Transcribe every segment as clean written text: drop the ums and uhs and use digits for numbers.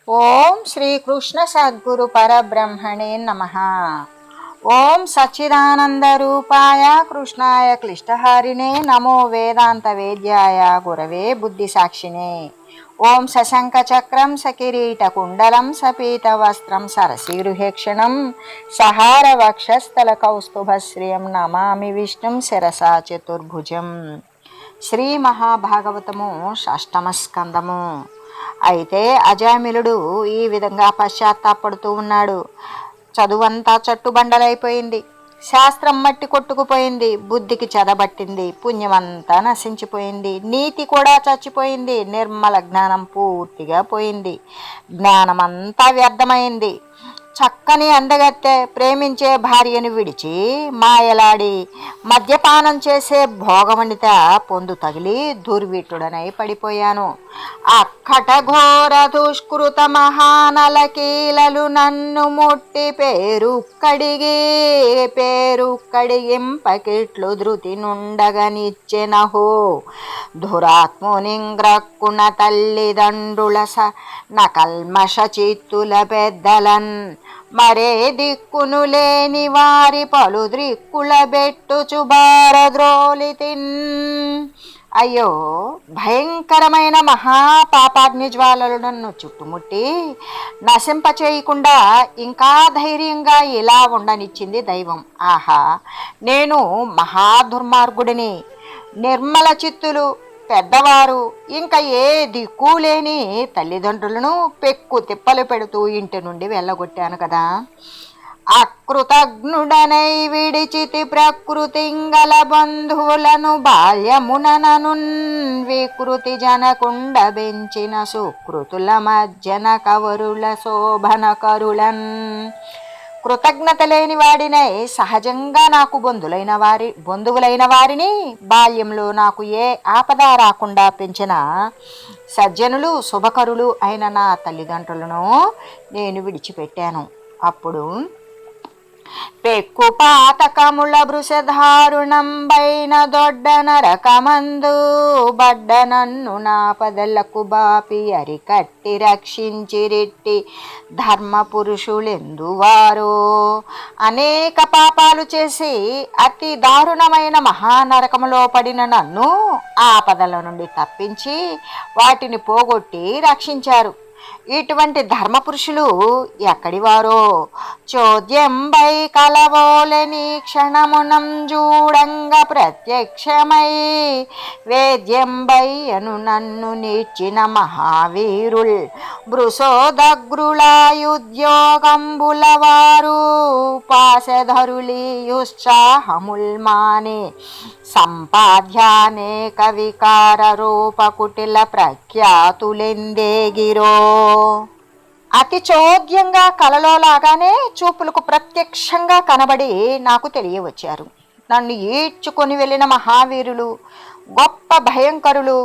ఓం శ్రీకృష్ణ సద్గురు పరబ్రహ్మణే నమః. ఓం సచ్చిదానంద రూపాయ కృష్ణాయ క్లిష్టహారిణే నమో వేదాంత వేద్యాయ గురవే బుద్ధి సాక్షిణే. ఓం సశంఖ చక్రం సకిరీట కుండలం సపీత వస్త్రం సరసీరుహేక్షణం సహార వక్షస్థల కౌస్తుభశ్రియం నమామి విష్ణుం శిరసా చతుర్భుజం. శ్రీ మహాభాగవతము షష్టమ స్కందము. అయితే అజామిలుడు ఈ విధంగా పశ్చాత్తాపడుతూ ఉన్నాడు. చదువంతా చట్టుబండలైపోయింది, శాస్త్రం మట్టి కొట్టుకుపోయింది, బుద్ధికి చెదబట్టింది, పుణ్యమంతా నశించిపోయింది, నీతి కూడా చచ్చిపోయింది, నిర్మల జ్ఞానం పూర్తిగా పోయింది, జ్ఞానమంతా వ్యర్థమైంది. చక్కని అందగత్తె ప్రేమించే భార్యను విడిచి మాయలాడి మద్యపానం చేసే భోగవనిత పొందు తగిలి దుర్విటుడనై పడిపోయాను. అక్కట ఘోర దుష్కృత మహానలకీలలు నన్ను ముట్టి పేరు కడిగింపకిట్లు ధృతి నుండగనిచ్చెనహో. దురాత్మునింగ్రక్కున తల్లిదండ్రుల నకల్మష చిత్తుల పెద్దలన్ మరే దిక్కును లేని వారి పలు ద్రిక్కుల బెట్టుచు బారద్రోలితిన్. అయ్యో, భయంకరమైన మహాపాపాగ్ని జ్వాలలు నన్ను చుట్టుముట్టి నశింపచేయకుండా ఇంకా ధైర్యంగా ఇలా ఉండనిచ్చింది దైవం. ఆహా, నేను మహాదుర్మార్గుడిని. నిర్మల చిత్తులు పెద్దవారు, ఇంకా ఏ దిక్కు లేని తల్లిదండ్రులను పెక్కు తిప్పలు పెడుతూ ఇంటి నుండి వెళ్ళగొట్టాను కదా. అకృతజ్ఞుడనై విడిచితి ప్రకృతింగల బంధువులను బాల్యమునను వికృతి జనకుండ బెంచిన సుకృతుల మజ్జన కవరుల శోభన కరులన్. కృతజ్ఞత లేని వాడినై సహజంగా నాకు బంధువులైన వారిని బాల్యంలో నాకు ఏ ఆపద రాకుండా పెంచిన సజ్జనులు శుభకరులు అయిన నా తల్లిదండ్రులను నేను విడిచిపెట్టాను. అప్పుడు పెక్కు పాతకముల బృషధారుణంబైన దొడ్డ నరకమందు బడ్డ నన్ను నా పదలకు బాపి అరికట్టి రక్షించిరిట్టి ధర్మ పురుషులెందువారో. అనేక పాపాలు చేసి అతి దారుణమైన మహానరకములో పడిన నన్ను ఆపదల నుండి తప్పించి వాటిని పోగొట్టి రక్షించారు. ఇటువంటి ధర్మపురుషులు ఎక్కడివారో చోద్యంబై కలవోలని క్షణమునం చూడంగ ప్రత్యక్షమై వేద్యంబై అను నన్ను నీర్చిన మహావీరుల్ బృసోదగ్రులాయుద్యోగంబుల వారు పాశధరులీయుత్సాహముల్ మానే సంపాధ్యానేక వికార రూప కుటిల ప్రఖ్యాతులెందేగిరో. అతి చోద్యంగా కలలో లాగానే చూపులకు ప్రత్యక్షంగా కనబడి నాకు తెలియవచ్చారు. నన్ను ఈడ్చుకొని వెళ్ళిన మహావీరులు, గొప్ప భయంకరులు,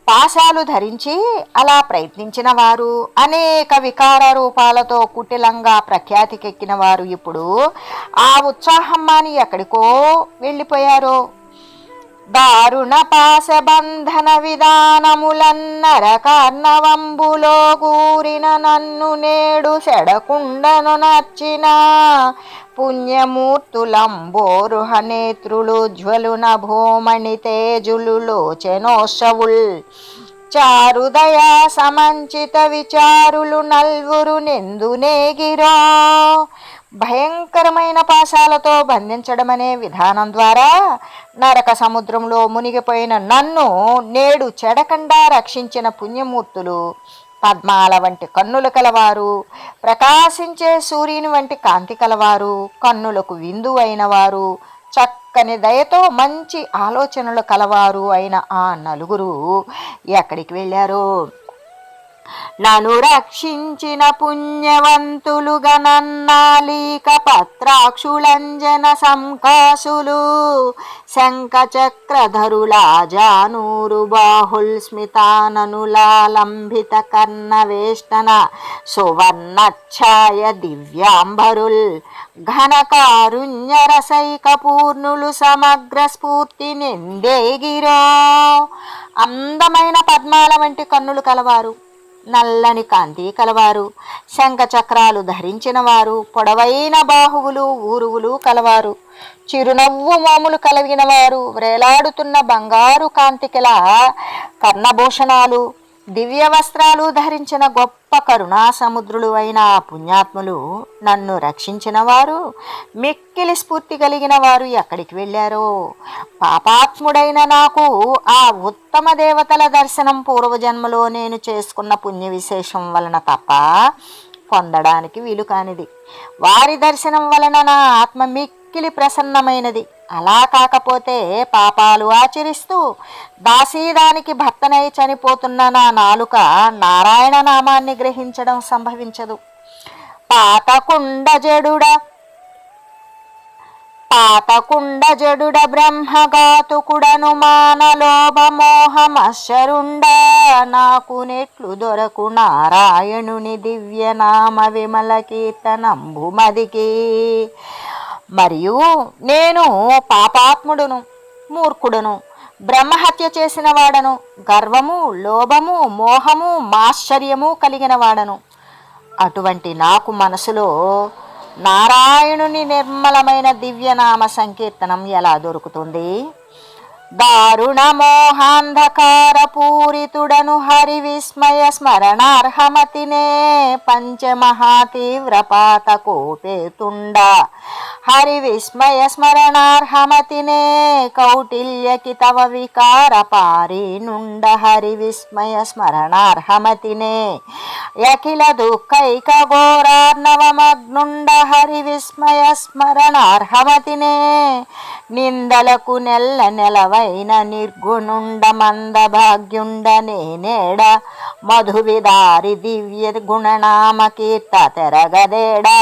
పాశాలు ధరించి అలా ప్రయత్నించిన వారు, అనేక వికార రూపాలతో కుటిలంగా ప్రఖ్యాతికెక్కిన వారు ఇప్పుడు ఆ ఉత్సాహం మాని ఎక్కడికో వెళ్ళిపోయారో. దారుణ పాశబంధన విధానములన్నరకర్ణవంబులో కూరిన నన్ను నేడు సెడకుండను నర్చిన పుణ్యమూర్తులంబోరుహ నేత్రులు జ్వలున భూమణి తేజులు లోచనోత్సవుల్ చారుదయా సమంచిత విచారులు నల్వురు నెందునేగిరో. భయంకరమైన పాశాలతో బంధించడమనే విధానం ద్వారా నరక సముద్రంలో మునిగిపోయిన నన్ను నేడు చెడకుండా రక్షించిన పుణ్యమూర్తులు, పద్మాల వంటి కన్నులు కలవారు, ప్రకాశించే సూర్యుని వంటి కాంతి కలవారు, కన్నులకు విందు అయిన వారు, చక్కని దయతో మంచి ఆలోచనలు కలవారు అయిన ఆ నలుగురు ఎక్కడికి వెళ్ళారో. నను రక్షించిన పుణ్యవంతులుగా నన్నాలీక పత్రాక్షులంజన సంకాసులు శంఖచక్రధరులా జానూరు బాహుల్ స్మితాననులాలంభిత కర్ణవేష్టన సువర్ణఛాయ దివ్యాంబరుల్ ఘనకారుణ్యరసైక పూర్ణులు సమగ్ర స్ఫూర్తి నిందేగిరో. అందమైన పద్మాల వంటి కన్నులు కలవారు, నల్లని కాంతి కలవారు, శంఖ చక్రాలు ధరించిన వారు, పొడవైన బాహువులు ఊరువులు కలవారు, చిరునవ్వు మోములు కలిగిన వారు, వ్రేలాడుతున్న బంగారు కాంతికిల కర్ణభూషణాలు, దివ్య వస్త్రాలు ధరించిన గొప్ప కరుణా సముద్రులు అయిన పుణ్యాత్ములు, నన్ను రక్షించిన వారు, మిక్కిలి స్ఫూర్తి కలిగిన వారు ఎక్కడికి వెళ్ళారో? పాపాత్ముడైన నాకు ఆ ఉత్తమ దేవతల దర్శనం పూర్వజన్మలో నేను చేసుకున్న పుణ్య విశేషం వలన తప్ప పొందడానికి వీలు కానిది. వారి దర్శనం వలన నా ఆత్మ మిక్కిలి ప్రసన్నమైనది. అలా కాకపోతే పాపాలు ఆచరిస్తూ దాసీదానికి భర్తనై చనిపోతున్న నా నాలుక నారాయణ నామాన్ని గ్రహించడం సంభవించదు. పాతకుండ జడుడ బ్రహ్మఘాతుకుడను మానలోభమోహమశ్చరుండ, నాకు నెట్లు దొరకు నారాయణుని దివ్యనామ విమల కీర్తనంబుమదికి. మరియు నేను పాపాత్ముడును, మూర్ఖుడును, బ్రహ్మహత్య చేసిన వాడను, గర్వము, లోభము, మోహము, మాశ్చర్యము కలిగిన వాడను. అటువంటి నాకు మనసులో నారాయణుని నిర్మలమైన దివ్యనామ సంకీర్తనం ఎలా దొరుకుతుంది? దారుణ మోహాంధకార పూరితుడను హరి విస్మయ స్మరణార్హమతినే, పంచమహాతీవ్రపాత కోపేతుండ హరి విస్మయ స్మరణార్హమతినే, కౌటిల్యకి తవ వికార పారీనుండ హరి విస్మయ స్మరణార్హమతినే, యఖిల దుఃఖైక ఘోరార్ణవమగ్నుండ హరి విస్మయ స్మరణార్హమతినే, నిందలకు నెల్ల నెలవైన నిర్గుణుండ మందభాగ్యుండ నేనేడ, మధువిదారి దివ్య గుణనామ కీర్త తెరగదేడా,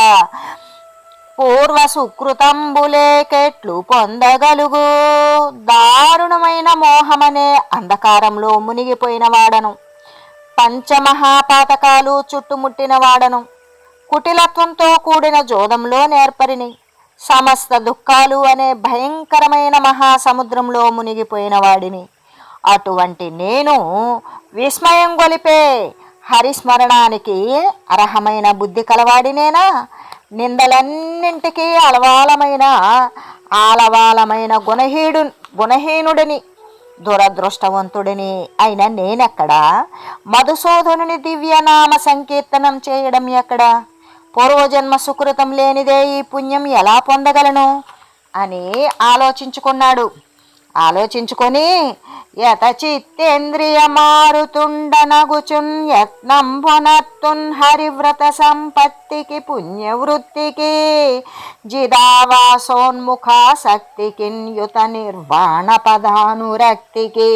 పూర్వ సుకృతంబులేకెట్లు పొందగలుగు. దారుణమైన మోహమనే అంధకారంలో మునిగిపోయిన వాడను, పంచమహాపాతకాలు చుట్టుముట్టిన వాడను, కుటిలత్వంతో కూడిన జోదంలో నేర్పరిని, సమస్త దుఃఖాలు అనే భయంకరమైన మహాసముద్రంలో మునిగిపోయిన వాడిని. అటువంటి నేను విస్మయం గొలిపే హరిస్మరణానికి అర్హమైన బుద్ధి కలవాడినేనా? నిందలన్నింటికీ ఆలవాలమైన గుణహీనుడిని, దురదృష్టవంతుడిని అయిన నేనెక్కడా? మధుసూదనుని దివ్యనామ సంకీర్తనం చేయడం ఎక్కడా? పూర్వజన్మ సుకృతం లేనిదే ఈ పుణ్యం ఎలా పొందగలను అని ఆలోచించుకున్నాడు. ఆలోచించుకొని యత చిత్తేంద్రియ మారుతుండనగుచున్ యత్నంబునత్తున్ హరివ్రత సంపత్తికి పుణ్యవృత్తికి, జిదావాసోన్ముఖాసక్తికిన్ యుత నిర్వాణ పదానురక్తికి,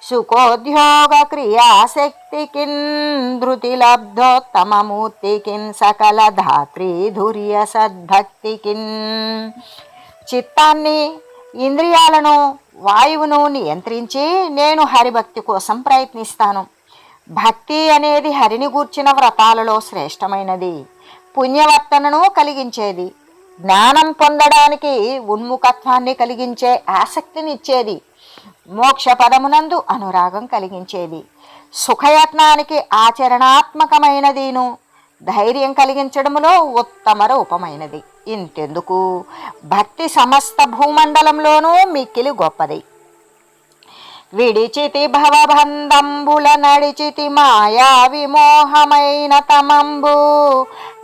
సుఖోద్యోగ క్రియాశక్తికిన్ ధృతిలబ్ధోత్తమమూర్తికిన్, సకల ధాత్రీధుర్య సద్భక్తికిన్. చిత్తాన్ని, ఇంద్రియాలను, వాయువును నియంత్రించి నేను హరిభక్తి కోసం ప్రయత్నిస్తాను. భక్తి అనేది హరిని గూర్చిన వ్రతాలలో శ్రేష్టమైనది, పుణ్యవర్తనను కలిగించేది, జ్ఞానం పొందడానికి ఉన్ముఖత్వాన్ని కలిగించే ఆసక్తినిచ్చేది, మోక్ష పదమునందు అనురాగం కలిగించేది, సుఖయత్నానికి ఆచరణాత్మకమైనదిను, ధైర్యం కలిగించడములో ఉత్తమ రూపమైనది. ఇంతెందుకు, భక్తి సమస్త భూమండలంలోనూ మిక్కిలి గొప్పది. విడిచితి భవబంధంబుల నడిచితి మాయా విమోహమైన తమంబు,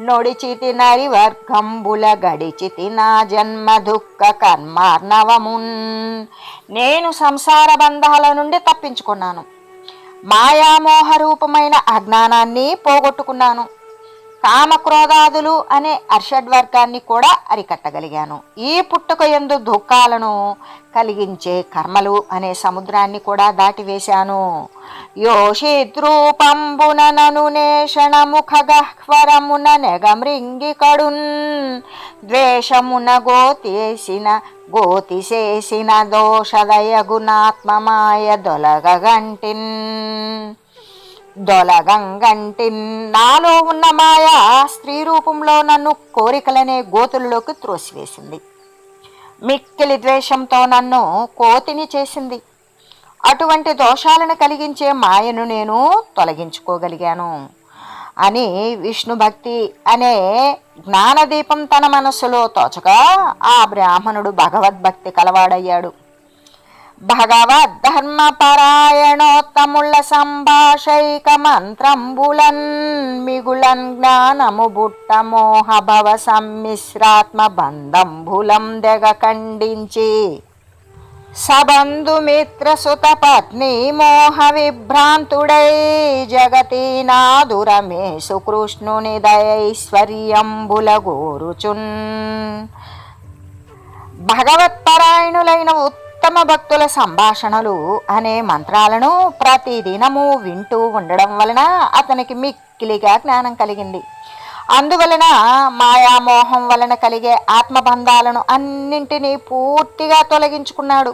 నొడిచితి నరివర్గంబుల గడిచితి నా జన్మ దుఃఖ కర్మార్ణవమున్. నేను సంసార బంధాల నుండి తప్పించుకున్నాను, మాయామోహ రూపమైన అజ్ఞానాన్ని పోగొట్టుకున్నాను, కామక్రోధాదులు అనే అర్షడ్వర్గాన్ని కూడా అరికట్టగలిగాను. ఈ పుట్టుక యందు దుఃఖాలను కలిగించే కర్మలు అనే సముద్రాన్ని కూడా దాటివేశాను. యోషిద్రూపంబున నను నేషణ ముఖ గహ్వరమున నెగమృంగి కడున్, ద్వేషమున గోతిసేసిన దోషదయగుణాత్మమాయ దొలగంగంటిన్. నాలో ఉన్న మాయ స్త్రీ రూపంలో నన్ను కోరికలనే గోతుల్లోకి త్రోసివేసింది. మిక్కిలి ద్వేషంతో నన్ను కోతిని చేసింది. అటువంటి దోషాలను కలిగించే మాయను నేను తొలగించుకోగలిగాను అని విష్ణు భక్తి అనే జ్ఞానదీపం తన మనస్సులో తోచగా ఆ బ్రాహ్మణుడు భగవద్భక్తి కలవాడయ్యాడు. భగవద్ధర్మపరాయణోత్తముల సంభాషైక మంత్రంబులన్ మిగులన్ జ్ఞానము బుట్ట మోహభవ సమ్మిశ్రాత్మ బంధంబులం దెగ ఖండించి సబంధుమిత్ర సుత పత్ని మోహ విభ్రాంతుడై జగతీనాదురమేసు కృష్ణుని దయైశ్వర్యంబుల గోరుచున్. భగవత్పరాయణులైన ఉత్తమ భక్తుల సంభాషణలు అనే మంత్రాలను ప్రతిదినము వింటూ ఉండడం వలన అతనికి మిక్కిలిగా జ్ఞానం కలిగింది. అందువలన మాయామోహం వలన కలిగే ఆత్మబంధాలను అన్నింటినీ పూర్తిగా తొలగించుకున్నాడు.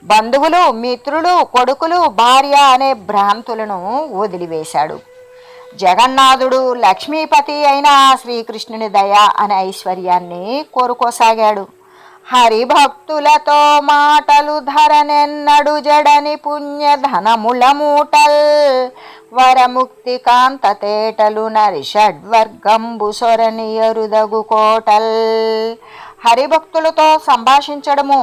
బంధువులు, మిత్రులు, కొడుకులు, భార్య అనే భ్రాంతులను వదిలివేశాడు. జగన్నాథుడు, లక్ష్మీపతి అయిన శ్రీకృష్ణుని దయ అనే ఐశ్వర్యాన్ని కోరుకోసాగాడు. హరిభక్తులతో మాటలు ధరనెన్నడు జడని పుణ్యధనముల మూటల్ వరముక్తి కాంత తేటలు నరిషడ్వర్గంబు సొరని ఎరుదగు కోటల్. హరిభక్తులతో సంభాషించడము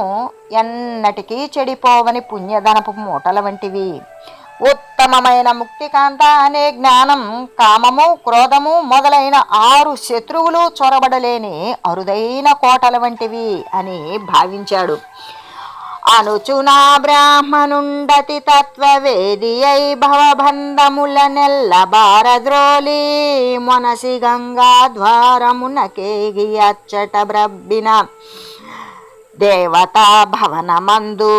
ఎన్నటికీ చెడిపోవని పుణ్యధనపు మూటల వంటివి. ఉత్తమమైన ముక్తికాంత అనే జ్ఞానం కామము, క్రోధము మొదలైన 6 శత్రువులు చొరబడలేని అరుదైన కోటల వంటివి అని భావించాడు. అనుచునా బ్రాహ్మణుండతి తత్వవేది అయి భవబంధముల నెల్ల బారద్రోలి మొనసి గంగా ద్వారమునకేగి అచ్చట బ్రబ్బిన దేవతా భవనమందు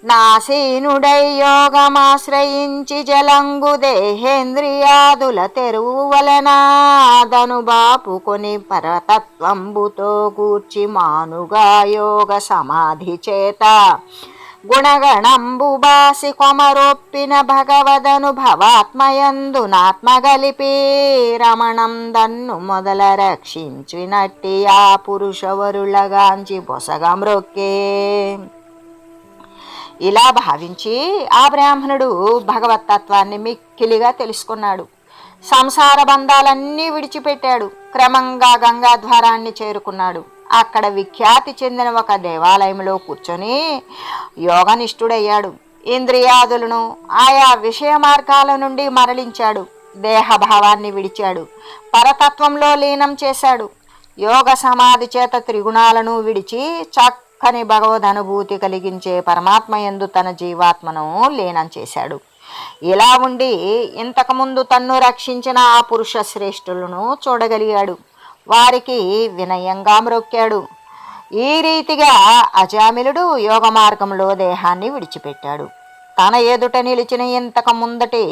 నాసీనుడై యోగమాశ్రయించి జలంగు దేహేంద్రియాదుల తెరువు వలనాదను బాపుకొని పరతత్వంబుతో కూర్చి మానుగా యోగ సమాధి చేత గుణగణంబు బాసి కొమరొప్పిన భగవదనుభవాత్మయందునాత్మగలిపి రమణం దన్ను మొదల రక్షించినట్టి ఆ పురుషవరులగాంచి బొసగమ్రొక్కే. ఇలా భావించి ఆ బ్రాహ్మణుడు భగవత్తత్వాన్ని మిక్కిలిగా తెలుసుకున్నాడు. సంసార బంధాలన్నీ విడిచిపెట్టాడు. క్రమంగా గంగా ద్వారాన్ని చేరుకున్నాడు. అక్కడ విఖ్యాతి చెందిన ఒక దేవాలయంలో కూర్చొని యోగనిష్ఠుడయ్యాడు. ఇంద్రియాదులను ఆయా విషయ మార్గాల నుండి మరలించాడు. దేహభావాన్ని విడిచాడు. పరతత్వంలో లీనం చేశాడు. యోగ సమాధి చేత త్రిగుణాలను విడిచి చక్కని భగవదనుభూతి కలిగించే పరమాత్మయందు తన జీవాత్మను లీనం చేశాడు. ఇలా ఉండి ఇంతకుముందు తన్ను రక్షించిన ఆ పురుష శ్రేష్ఠులను చూడగలిగాడు. వారికి వినయంగా మ్రొక్కాడు. ఈ రీతిగా అజామిలుడు యోగ మార్గంలో దేహాన్ని విడిచిపెట్టాడు. తన ఎదుట నిలిచిన ఇంతకు ముందటి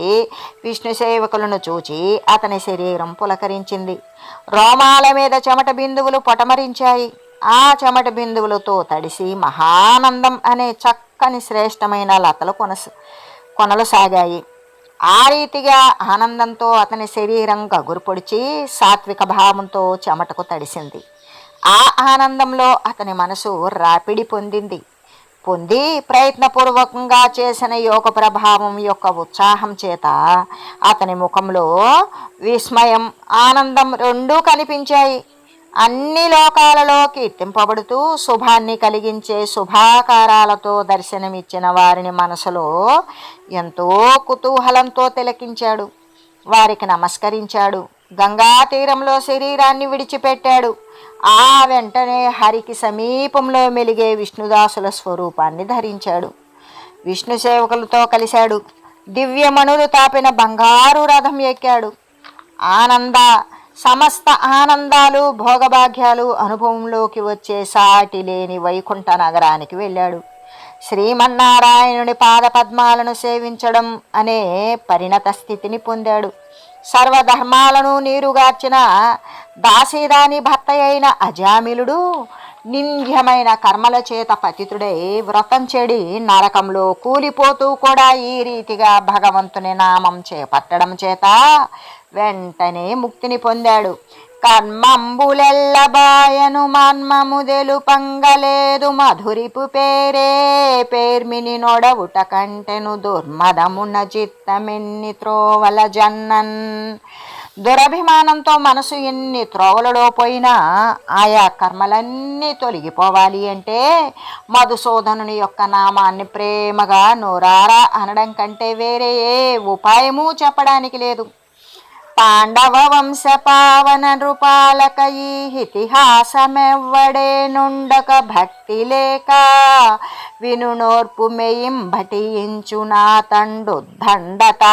విష్ణు సేవకులను చూచి అతని శరీరం పులకరించింది. రోమాల మీద చెమట బిందువులు పొటమరించాయి. ఆ చెమట బిందువులతో తడిసి మహానందం అనే చక్కని శ్రేష్టమైన లతలు కొనలు సాగాయి. ఆ రీతిగా ఆనందంతో అతని శరీరం గగురు పొడిచి సాత్విక భావంతో చెమటకు తడిసింది. ఆ ఆనందంలో అతని మనసు రాపిడి పొంది ప్రయత్నపూర్వకంగా చేసిన యోగ ప్రభావం యొక్క ఉత్సాహం చేత అతని ముఖంలో విస్మయం, ఆనందం రెండూ కనిపించాయి. అన్ని లోకాలలో కీర్తింపబడుతూ శుభాన్ని కలిగించే శుభాకారాలతో దర్శనమిచ్చిన వారిని మనసులో ఎంతో కుతూహలంతో తిలకించాడు. వారికి నమస్కరించాడు. గంగా తీరంలో శరీరాన్ని విడిచిపెట్టాడు. ఆ వెంటనే హరికి సమీపంలో మెలిగే విష్ణుదాసుల స్వరూపాన్ని ధరించాడు. విష్ణు సేవకులతో కలిశాడు. దివ్యమణులు తాపిన బంగారు రథం ఎక్కాడు. సమస్త ఆనందాలు, భోగభాగ్యాలు అనుభవంలోకి వచ్చే సాటి లేని వైకుంఠ నగరానికి వెళ్ళాడు. శ్రీమన్నారాయణుని పాదపద్మాలను సేవించడం అనే పరిణత స్థితిని పొందాడు. సర్వధర్మాలను నీరుగార్చిన దాసీదాని భర్త అయిన అజామిలుడు నింద్యమైన కర్మల చేత పతితుడై వ్రతం చెడి నరకంలో కూలిపోతూ కూడా ఈ రీతిగా భగవంతుని నామం చేపట్టడం చేత వెంటనే ముక్తిని పొందాడు. కర్మంబులెల్లబాయను మన్మము తెలుపంగలేదు మధురిపు పేరే పేర్మిని నొడవుట కంటెను దుర్మదమున చిత్తమెన్ని త్రోవల జన్నన్. దురభిమానంతో మనసు ఎన్ని త్రోవలలో పోయినా ఆయా కర్మలన్నీ తొలగిపోవాలి అంటే మధుసూదనుని యొక్క నామాన్ని ప్రేమగా నోరారా అనడం కంటే వేరే ఏ ఉపాయము చెప్పడానికి లేదు. పాండవ వంశ పావన నృపాలక ఈ ఇతిహాసమెవ్వడే నుండక భక్తి లేక వినునోర్పు మెయింబటించు నా తండు దండత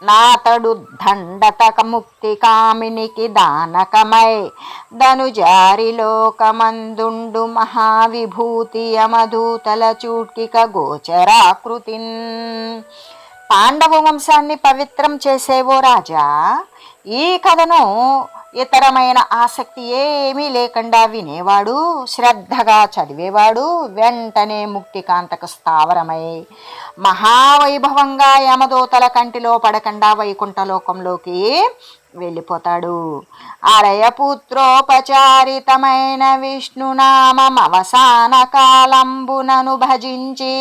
నాతడు దండతక ముక్తి కామినికి దానకమై ధనుజారి లోకమందుండు మహావిభూతి యమదూతల చూట్కిక గోచరాకృతిన్. పాండవ వంశాన్ని పవిత్రం చేసేవో రాజా, ఈ కథను ఇతరమైన ఆసక్తి ఏమీ లేకుండా వినేవాడు, శ్రద్ధగా చదివేవాడు వెంటనే ముక్తికాంతకు స్థావరమై మహావైభవంగా యమదూతల కంటిలో పడకుండా వైకుంఠలోకంలోకి వెళ్ళిపోతాడు. అలయపుత్రోపచారితమైన విష్ణునామం అవసాన కాలంబునను భజించి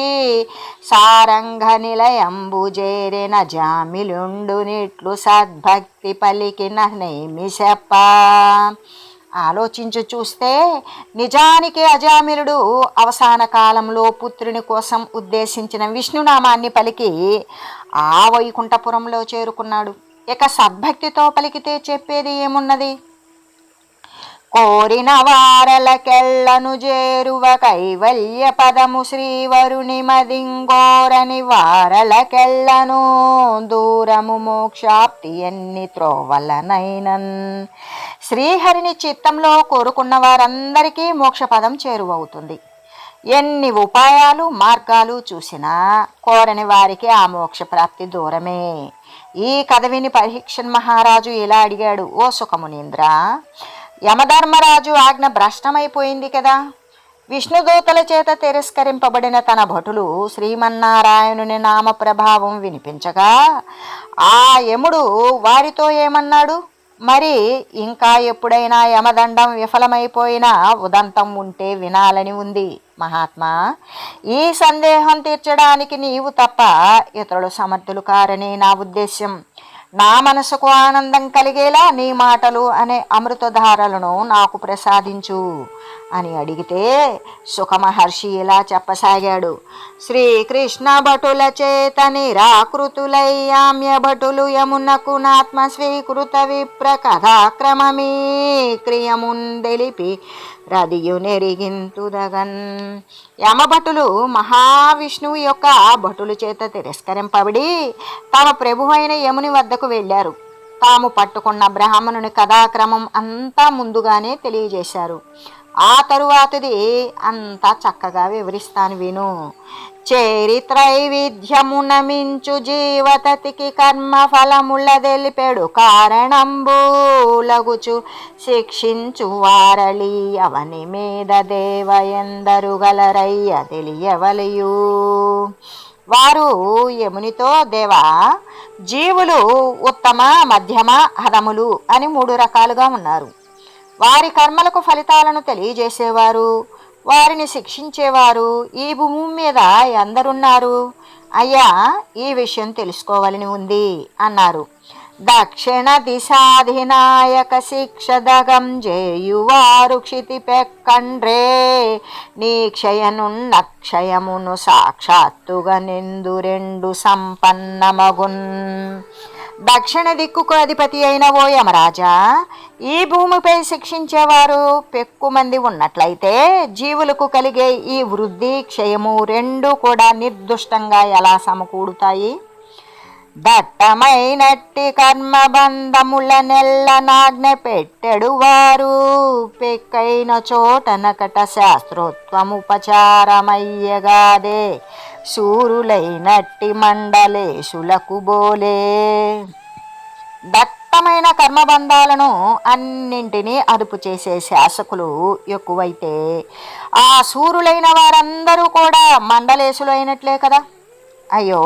సారంగ నిలయంబు చేరిన జామిలుండునిట్లు సద్భక్తి పలికిన నేమి చెప్ప. ఆలోచించి చూస్తే నిజానికి అజామిలుడు అవసాన కాలంలో పుత్రుని కోసం ఉద్దేశించిన విష్ణునామాన్ని పలికి ఆ వైకుంఠపురంలో చేరుకున్నాడు. ఇక సద్భక్తితో పలికితే చెప్పేది ఏమున్నది? కోరిన వారలకెళ్ళను చేరువ కైవల్య పదము శ్రీవరుని మదింగోరని వారలకెళ్ళను దూరము మోక్షాప్తి ఎన్ని త్రోవలనైనన్. శ్రీహరిని చిత్తంలో కోరుకున్న వారందరికీ మోక్షపదం చేరువవుతుంది. ఎన్ని ఉపాయాలు మార్గాలు చూసినా కోరని వారికి ఆ మోక్ష ప్రాప్తి దూరమే. ఈ కథ విని పరీక్షన్ మహారాజు ఇలా అడిగాడు, ఓ సుఖమునీంద్ర, యమధర్మరాజు ఆజ్ఞ భ్రష్టమైపోయింది కదా. విష్ణుదూతల చేత తిరస్కరింపబడిన తన భటులు శ్రీమన్నారాయణుని నామ ప్రభావం వినిపించగా ఆ యముడు వారితో ఏమన్నాడు? మరి ఇంకా ఎప్పుడైనా యమదండం విఫలమైపోయినా ఉదంతం ఉంటే వినాలని ఉంది. మహాత్మా, ఈ సందేహం తీర్చడానికి నీవు తప్ప ఇతరులు సమర్థులు కారని నా ఉద్దేశ్యం. నా మనసుకు ఆనందం కలిగేలా నీ మాటలు అనే అమృతధారలను నాకు ప్రసాదించు అని అడిగితే సుఖమహర్షి ఇలా చెప్పసాగాడు. శ్రీకృష్ణ భటుల చేత నిరాకృతులయ్యామ్య భటులు యమునకు నాత్మ స్వీకృత విప్ర కథాక్రమమీ క్రియముందెలిపి రదియు నెరిగింతుదగన్. యమభటులు మహావిష్ణువు యొక్క భటుల చేత తిరస్కరింపబడి తమ ప్రభు అయిన యముని వద్దకు వెళ్ళారు. తాము పట్టుకున్న బ్రాహ్మణుని కథాక్రమం అంతా ముందుగానే తెలియజేశారు. ఆ తరువాతది అంతా చక్కగా వివరిస్తాను విను. చరిత్రైవిధ్యమున మించు జీవతతికి కర్మ ఫలముల తెలిపెడు కారణంబులగుచు శిక్షించు వారళి అవని మీద దేవ ఎందరు గలరయ్య తెలియవలయు. వారు యమునితో, దేవా, జీవులు ఉత్తమ, మధ్యమ, అధములు అని 3 రకాలుగా ఉన్నారు. వారి కర్మలకు ఫలితాలను తెలియజేసేవారు, వారిని శిక్షించేవారు ఈ భూమి మీద ఎందరున్నారు? అయ్యా, ఈ విషయం తెలుసుకోవాలని ఉంది అన్నారు. దక్షిణ దిశాధినాయక శిక్షదగం జేయువారు క్షితి పెక్కండ్రే నీ క్షయమును సాక్షాత్తుగా నిందు 2 సంపన్నమగున్. దక్షిణ దిక్కుకు అధిపతి అయిన ఓ యమరాజా, ఈ భూమిపై శిక్షించేవారు పెక్కుమంది ఉన్నట్లయితే జీవులకు కలిగే ఈ వృద్ధి క్షయము 2 కూడా నిర్దుష్టంగా ఎలా సమకూడుతాయి? దట్టమైనట్టి కర్మబంధముల నెల్లనాజ్ఞ పెట్టెడు వారు పెక్కైన చోటనకట శాస్త్రోత్వముపచారమయ్యగాదే శూరులైనట్టి మండలేశులకు బోలే. దట్టమైన కర్మబంధాలను అన్నింటినీ అదుపు చేసే శాసకులు ఎక్కువైతే ఆ శూరులైన వారందరూ కూడా మండలేశులు అయినట్లే కదా. అయ్యో,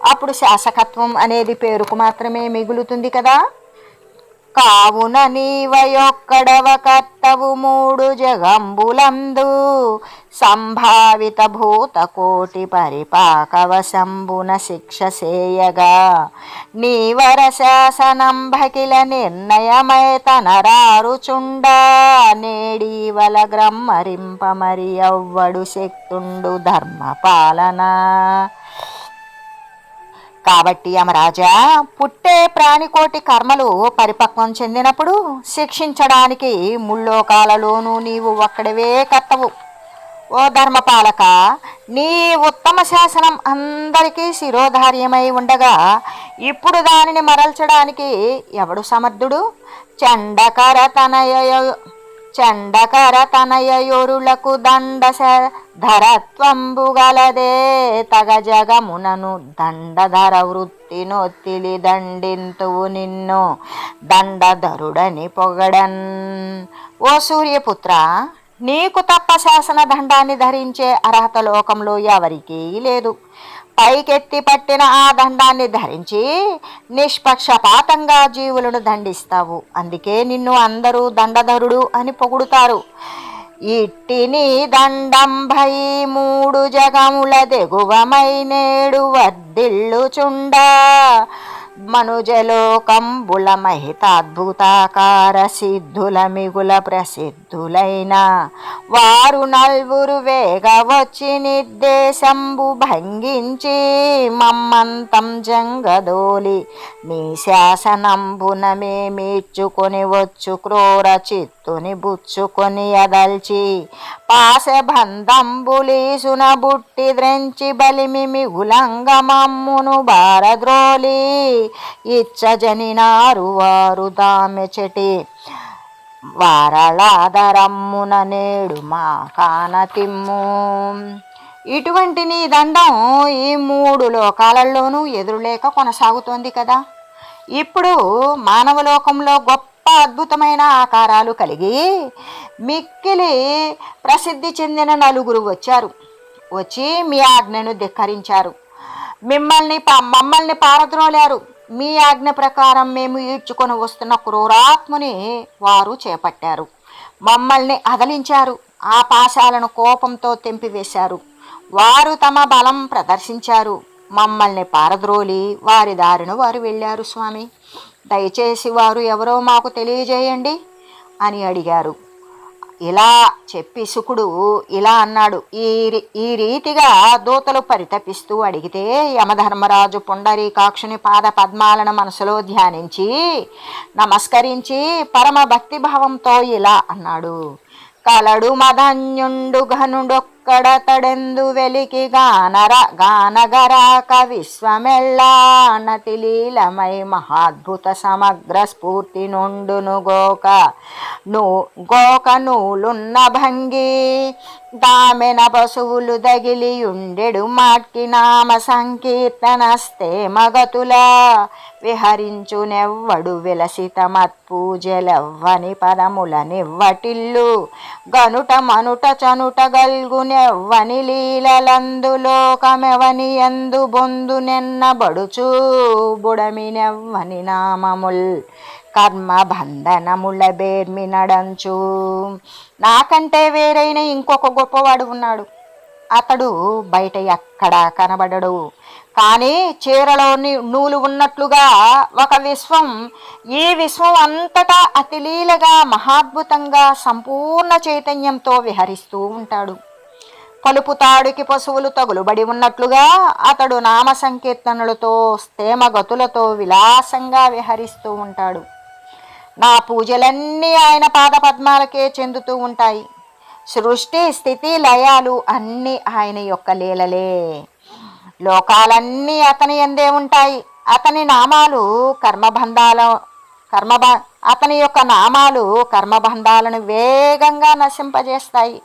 అప్పుడు శాసకత్వం అనేది పేరుకు మాత్రమే మిగులుతుంది కదా. కావున నీవయొక్కడవ కర్తవు మూడు జగంబులందు సంభావిత భూత కోటి పరిపాకవ శంభున శిక్ష సేయగా నీవర శాసనంభకిల నిర్ణయమై తనరారుచుండా నేడీవల గ్రమ్మరింప మరి ఎవ్వడు శక్తుండు ధర్మపాలన. కాబట్టి యమరాజా, పుట్టే ప్రాణికోటి కర్మలు పరిపక్వం చెందినప్పుడు శిక్షించడానికి ముల్లోకాలలోనూ నీవు ఒక్కడివే కర్తవు. ఓ ధర్మపాలక, నీ ఉత్తమ శాసనం అందరికీ శిరోధార్యమై ఉండగా ఇప్పుడు దానిని మరల్చడానికి ఎవడు సమర్థుడు? చండకర తనయొరులకు ధరత్వంబు గలదే తగ జగమునను దండధర వృత్తి నొత్తిలి దండింతువు నిన్ను దండధరుడని పొగడన్. ఓ సూర్యపుత్ర, నీకు తప్ప శాసన దండాన్ని ధరించే అర్హత లోకంలో ఎవరికీ లేదు. పైకెత్తి పట్టిన ఆ దండాన్ని ధరించి నిష్పక్షపాతంగా జీవులను దండిస్తావు. అందుకే నిన్ను అందరూ దండధరుడు అని పొగుడుతారు. ఇట్టిని దండంభై మూడు జగముల దిగువమై నేడు వర్ధిల్లుచుండా మనుజలోకంబుల మహితాద్భుతాకార సిద్ధుల మిగుల ప్రసిద్ధులైన వారు నల్వురు వేగ వచ్చి నిర్దేశంబు భంగించి మమ్మంతం జంగదోలి నీ శాసనంబున మేమిచ్చుకొని వచ్చు క్రూర చిత్తుని బుచ్చుకొని అదల్చి పాశబంధంబులీసున బుట్టి ద్రెంచి బలిమి మిగులంగమమ్మును బారద్రోలి ఇచ్చజనినారు వారు దామెచటి వారళాదరమ్మున నేడు మా కానతిమ్ము. ఇటువంటి నీ దండం ఈ మూడు లోకాలలోనూ ఎదురులేక కొనసాగుతోంది కదా. ఇప్పుడు మానవలోకంలో గొప్ప అద్భుతమైన ఆకారాలు కలిగి మిక్కిలి ప్రసిద్ధి చెందిన నలుగురు వచ్చి మీ ఆజ్ఞను ధిక్కరించారు. మమ్మల్ని పారద్రోలారు. మీ ఆజ్ఞ ప్రకారం మేము ఈడ్చుకొని వస్తున్న క్రూరాత్ముని వారు చేపట్టారు. మమ్మల్ని అదలించారు. ఆ పాశాలను కోపంతో తెంపివేశారు. వారు తమ బలం ప్రదర్శించారు. మమ్మల్ని పారద్రోలి వారి దారిన వారు వెళ్ళారు. స్వామి, దయచేసి వారు ఎవరో మాకు తెలియజేయండి అని అడిగారు. ఇలా చెప్పి శుకుడు ఇలా అన్నాడు. ఈ రీతిగా దూతలు పరితపిస్తూ అడిగితే యమధర్మరాజు పుండరీకాక్షుని పాద పద్మాలను మనసులో ధ్యానించి నమస్కరించి పరమ భక్తిభావంతో ఇలా అన్నాడు. కలడు మదన్యుండు ఘనుడొక్కడతడెందు వెలికి గానగరాక విశ్వమెల్లా నతిలీలమై మహాద్భుత సమగ్ర స్ఫూర్తి నుండును గోక నూలున్న భంగి దామెన పశువులు దగిలియుండెడు మాట్కి నామ సంకీర్తనస్తే మగతులా విహరించునెవ్వడు విలసిత మత్పూజలెవ్వని పదములనివ్వటిల్లు గనుట మనుట చనుట గల్గునెవ్వని లీలలందులోకమెవని ఎందు బొందు నెన్నబడుచు బుడమినెవ్వని నామముల్ కర్మ బంధనముల బేర్మి నడంచు. నాకంటే వేరైన ఇంకొక గొప్పవాడు ఉన్నాడు. అతడు బయట ఎక్కడా కనబడడు. కానీ చీరలో నూలు ఉన్నట్లుగా ఈ విశ్వం అంతటా అతిలీలగా మహాద్భుతంగా సంపూర్ణ చైతన్యంతో విహరిస్తూ ఉంటాడు. పలుపు తాడుకి పశువులు తగులుబడి ఉన్నట్లుగా అతడు నామ సంకీర్తనలతో స్థేమగతులతో విలాసంగా విహరిస్తూ ఉంటాడు. నా పూజలన్నీ ఆయన పాద పద్మాలకే చెందుతూ ఉంటాయి. సృష్టి స్థితి లయాలు అన్నీ ఆయన యొక్క లీలలే. లోకాలన్నీ అతని యందే ఉంటాయి. అతని యొక్క నామాలు కర్మబంధాలను వేగంగా నశింపజేస్తాయి.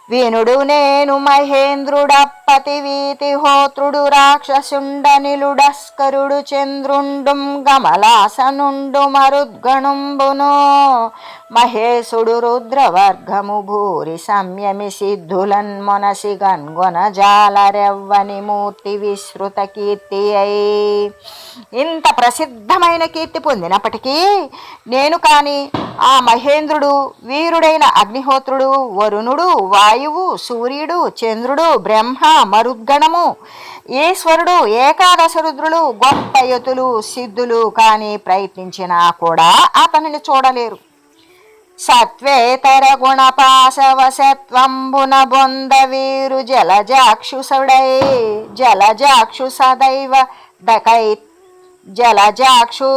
వినుడు నేను మహేంద్రుడప్పతి వీతి హోత్రుడు రాక్షసుండనిలుడస్కరుడు చంద్రుండుం గమలాసనుండు మరుద్గణుంబును మహేశుడు రుద్రవర్గము భూరి సంయమి సిద్ధులన్ మొనసి గన్గొన జాలరెవ్వని మూర్తి విశ్రుత కీర్తి అయి. ఇంత ప్రసిద్ధమైన కీర్తి పొందినప్పటికీ నేను కాని ఆ మహేంద్రుడు, వీరుడైన అగ్నిహోత్రుడు, వరుణుడు, వాయువు, సూర్యుడు, చంద్రుడు, బ్రహ్మ, మరుద్గణము, ఈశ్వరుడు, ఏకాదశ రుద్రులు, గొప్ప యతులు, సిద్ధులు కానీ ప్రయత్నించినా కూడా అతనిని చూడలేరు. సత్వేతర గుణపాశవశత్వంబున బొంద వీరు జలజాక్షుసుడై జలజాక్షు సదైవ దకై జలజాక్షు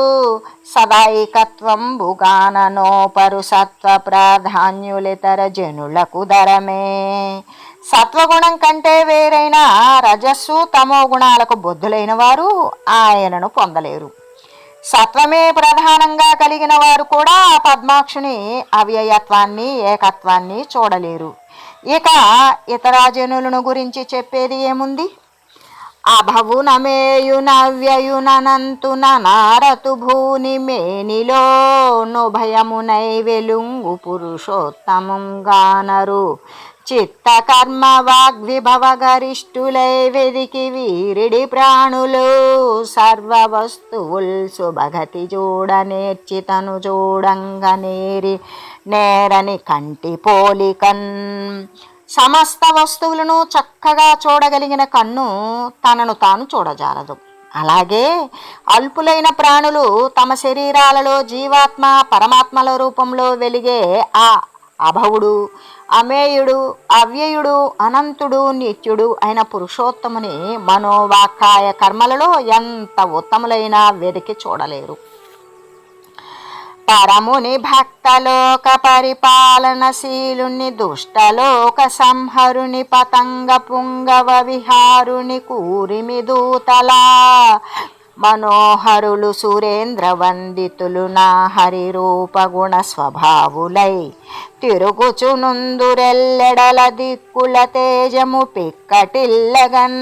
సదాయికత్వంబుగాననోపరు సత్వ ప్రాధాన్యులితర జనులకు ధరమే. సత్వగుణం కంటే వేరైన రజస్సు తమో గుణాలకు బొద్దులైన వారు ఆయనను పొందలేరు. సత్వమే ప్రధానంగా కలిగిన వారు కూడా పద్మాక్షుని అవ్యయత్వాన్ని, ఏకత్వాన్ని చూడలేరు. ఇక ఇతర జనులను గురించి చెప్పేది ఏముంది? అభవునమేయునవ్యయునంతున నారతు భూని మేనిలో నుభయమునై వెలుంగు పురుషోత్తమం గానరు చిత్త కర్మ వాగ్విభవ గరిష్ఠులై వెదికి వీరిడి ప్రాణులు సర్వ వస్తువుల్ సుభగతి చూడ నేర్చితను చూడంగ నేరని కంటి పోలికన్. సమస్త వస్తువులను చక్కగా చూడగలిగిన కన్ను తనను తాను చూడజాలదు. అలాగే అల్పులైన ప్రాణులు తమ శరీరాలలో జీవాత్మ, పరమాత్మల రూపంలో వెలిగే ఆ అభవుడు, అమేయుడు, అవ్యయుడు, అనంతుడు, నిత్యుడు అయిన పురుషోత్తముని మనోవాకాయ కర్మలలో ఎంత ఉత్తములైనా వెదికి చూడలేరు. పరముని భక్తలోక పరిపాలనశీలుని దుష్టలోక సంహరుని పతంగ పుంగవ విహారుని కూరిమి దూతలా మనోహరులు సురేంద్ర వందితులు నా హరి రూప గుణ స్వభావులై తిరుగుచునుందురెల్లెడల దిక్కుల తేజము పిక్కటిల్లగన్.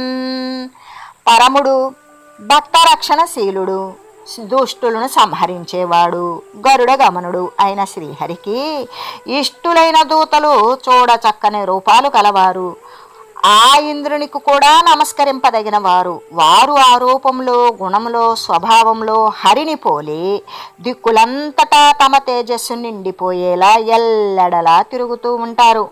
పరముడు, భక్త రక్షణశీలుడు, దుష్టులను సంహరించేవాడు, గరుడ గమనుడు అయిన శ్రీహరికి ఇష్టులైన దూతలు చూడ చక్కని రూపాలు కలవారు. ఆ ఇంద్రునికి కూడా నమస్కరింపదగిన వారు. వారు ఆ రూపంలో, గుణంలో, స్వభావంలో హరిని పోలి దిక్కులంతటా తమ తేజస్సు నిండిపోయేలా ఎల్లడలా తిరుగుతూ ఉంటారు.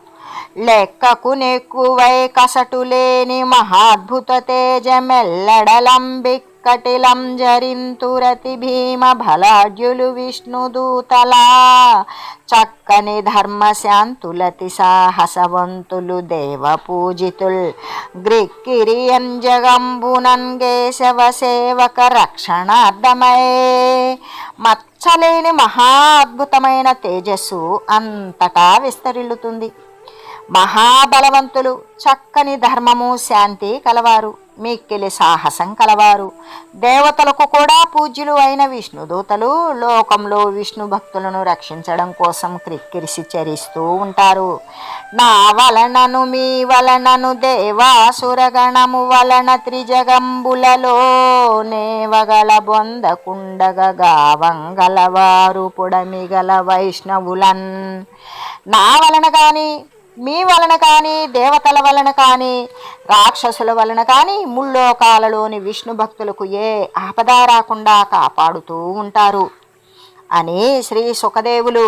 లెక్కకు నెక్కువై కసటులేని మహాద్భుత తేజమెల్లడలంబిక్కటిలం జరింతురతి భీమ బలాఢ్యులు విష్ణుదూతలా చక్కని ధర్మశాంతులతి సాహసవంతులు దేవ పూజితుల్ గ్రిక్కిరియన్ జగంబునన్ కేశవ సేవక రక్షణార్థమై. మచ్చలేని మహా అద్భుతమైన తేజస్సు అంతటా విస్తరిల్లుతుంది. మహాబలవంతులు, చక్కని ధర్మము, శాంతి కలవారు, మిక్కిలి సాహసం కలవారు, దేవతలకు కూడా పూజ్యులు అయిన విష్ణుదూతలు లోకంలో విష్ణు భక్తులను రక్షించడం కోసం క్రిక్కిరిసి చరిస్తూ ఉంటారు. నా వలనను మీ వలనను దేవాసురగణము వలన త్రిజగంబులలో నేవగల బొందకుండగా వంగలవారు పుడమిగల వైష్ణవులన్. నా వలన కానీ, మీ వలన కానీ, దేవతల వలన కానీ, రాక్షసుల వలన కానీ ముల్లోకాలలోని విష్ణు భక్తులకు ఏ ఆపద రాకుండా కాపాడుతూ ఉంటారు అని శ్రీ సుఖదేవులు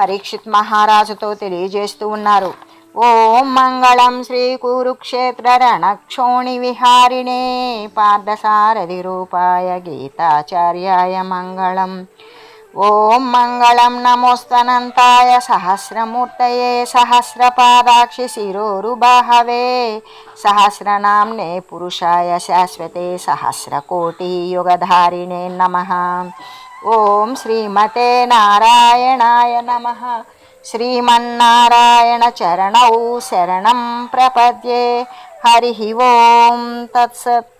పరీక్షిత్ మహారాజుతో తెలియజేస్తూ ఉన్నారు. ఓం మంగళం శ్రీ కురుక్షేత్ర రణక్షోణి విహారిణే పార్థసారథి రూపాయ గీతాచార్యాయ మంగళం. ఓం మంగళం నమోస్తనంతాయ సహస్రమూర్తయే సహస్రపాదాక్షి శిరోరుబాహవే సహస్రనామ్నే పురుషాయ శాశ్వతే సహస్రకోటి యుగధారిణే నమః. ఓం శ్రీమతే నారాయణాయ నమః. శ్రీమన్నారాయణ చరణౌ శరణం ప్రపద్యే. హరి ఓం తత్సత్.